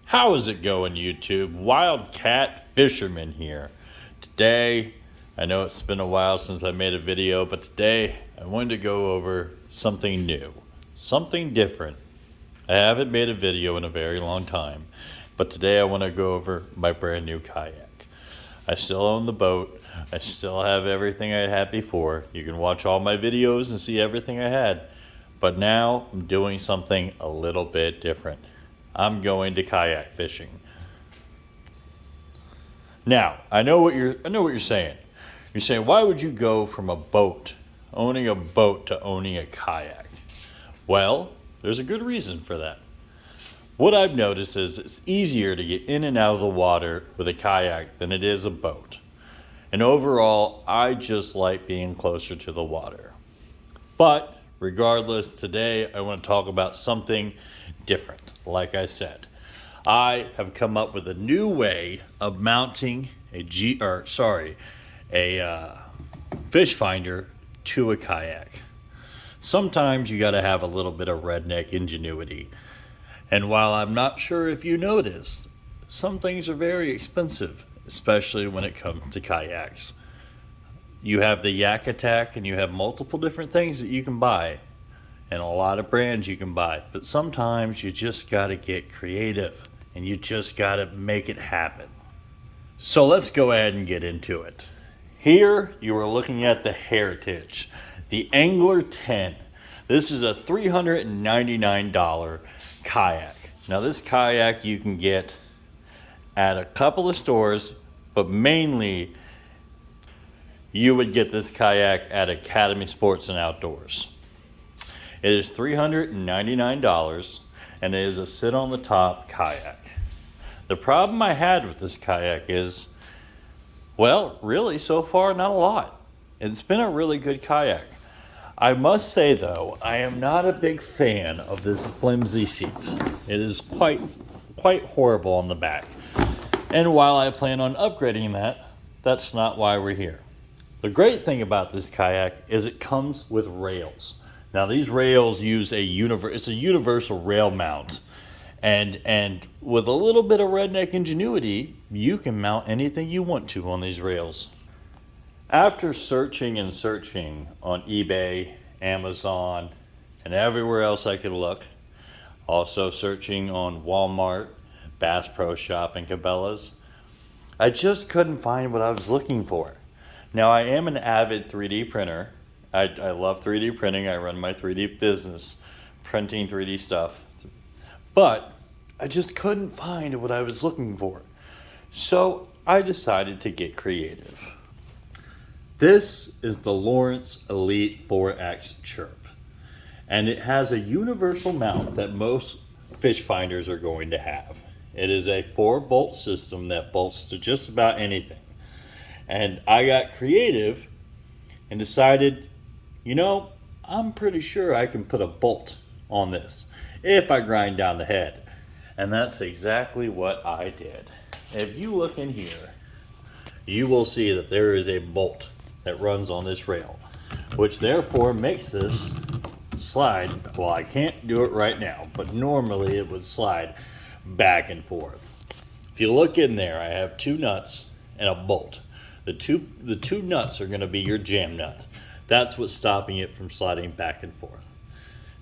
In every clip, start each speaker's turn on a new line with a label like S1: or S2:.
S1: How is it going, YouTube? Wildcat Fisherman here. Today, I know it's been a while since I made a video, but today I wanted to go over something new, something different. I haven't made a video in a very long time, but today I want to go over my brand new kayak. I still own the boat. I still have everything I had before. You can watch all my videos and see everything I had. But now I'm doing something a little bit different. I'm going to kayak fishing. Now, I know what you're saying. You're saying, why would you go from owning a boat to owning a kayak? Well, there's a good reason for that. What I've noticed is it's easier to get in and out of the water with a kayak than it is a boat. And overall, I just like being closer to the water. But regardless, today I want to talk about something different. Like I said, I have come up with a new way of mounting a fish finder to a kayak. Sometimes you got to have a little bit of redneck ingenuity. And while I'm not sure if you noticed, some things are very expensive, especially when it comes to kayaks. You have the Yak Attack and you have multiple different things that you can buy and a lot of brands you can buy, but sometimes you just got to get creative and you just got to make it happen. So let's go ahead and get into it. Here you are looking at the Heritage, the Angler 10. This is a $399 kayak. Now this kayak you can get at a couple of stores, but mainly you would get this kayak at Academy Sports and Outdoors. It is $399 and it is a sit on the top kayak. The problem I had with this kayak is, well, really so far not a lot. It's been a really good kayak. I must say though, I am not a big fan of this flimsy seat. It is quite horrible on the back. And while I plan on upgrading that, that's not why we're here. The great thing about this kayak is it comes with rails. Now these rails use it's a universal rail mount. And with a little bit of redneck ingenuity, you can mount anything you want to on these rails. After searching and searching on eBay, Amazon, and everywhere else I could look, also searching on Walmart, Bass Pro Shop, and Cabela's, I just couldn't find what I was looking for. Now I am an avid 3D printer. I love 3D printing. I run my 3D business, printing 3D stuff. But I just couldn't find what I was looking for. So I decided to get creative. This is the Lowrance Elite 4X Chirp. And it has a universal mount that most fish finders are going to have. It is a 4-bolt system that bolts to just about anything. And I got creative and decided, I'm pretty sure I can put a bolt on this if I grind down the head. And that's exactly what I did. If you look in here, you will see that there is a bolt that runs on this rail, which therefore makes this slide. Well, I can't do it right now, but normally it would slide back and forth. If you look in there, I have 2 nuts and a bolt. The two nuts are going to be your jam nuts. That's what's stopping it from sliding back and forth.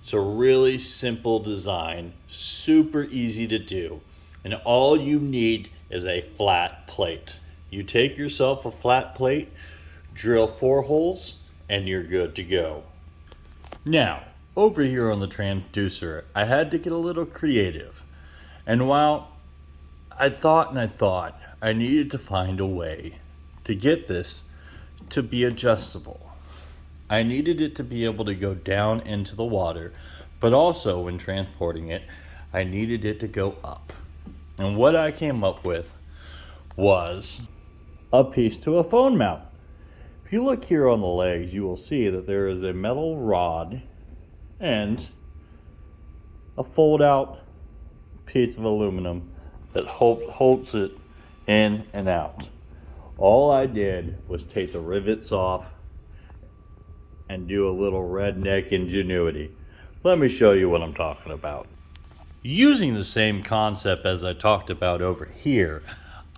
S1: It's a really simple design, super easy to do, and all you need is a flat plate. You take yourself a flat plate, drill 4 holes, and you're good to go. Now, over here on the transducer, I had to get a little creative. And while I thought, I needed to find a way to get this to be adjustable. I needed it to be able to go down into the water, but also when transporting it, I needed it to go up. And what I came up with was a piece to a phone mount. If you look here on the legs, you will see that there is a metal rod and a fold-out piece of aluminum that holds it in and out. All I did was take the rivets off and do a little redneck ingenuity. Let me show you what I'm talking about. Using the same concept as I talked about over here,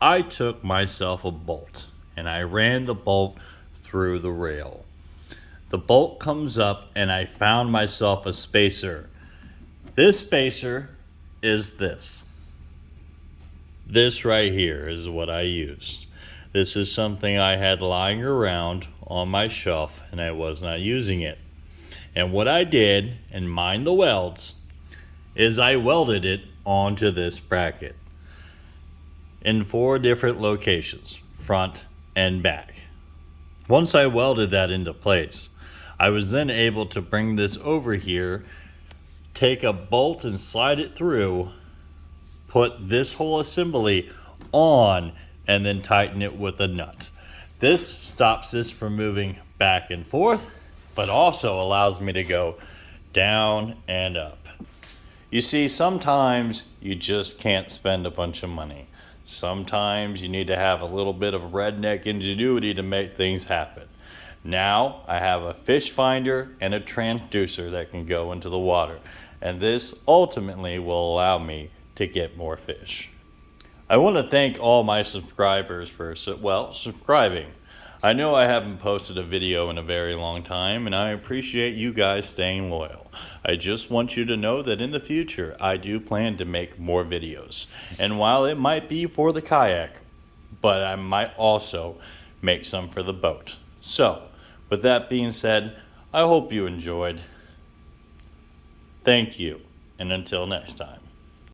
S1: I took myself a bolt and I ran the bolt through the rail. The bolt comes up and I found myself a spacer. This spacer is this. This right here is what I used. This is something I had lying around on my shelf and I was not using it. And what I did, and mind the welds, is I welded it onto this bracket in 4 different locations, front and back. Once I welded that into place, I was then able to bring this over here, take a bolt and slide it through, put this whole assembly on, and then tighten it with a nut. This stops this from moving back and forth, but also allows me to go down and up. You see, sometimes you just can't spend a bunch of money. Sometimes you need to have a little bit of redneck ingenuity to make things happen. Now I have a fish finder and a transducer that can go into the water, and this ultimately will allow me to get more fish. I want to thank all my subscribers for, subscribing. I know I haven't posted a video in a very long time, and I appreciate you guys staying loyal. I just want you to know that in the future, I do plan to make more videos. And while it might be for the kayak, but I might also make some for the boat. So, with that being said, I hope you enjoyed. Thank you, and until next time.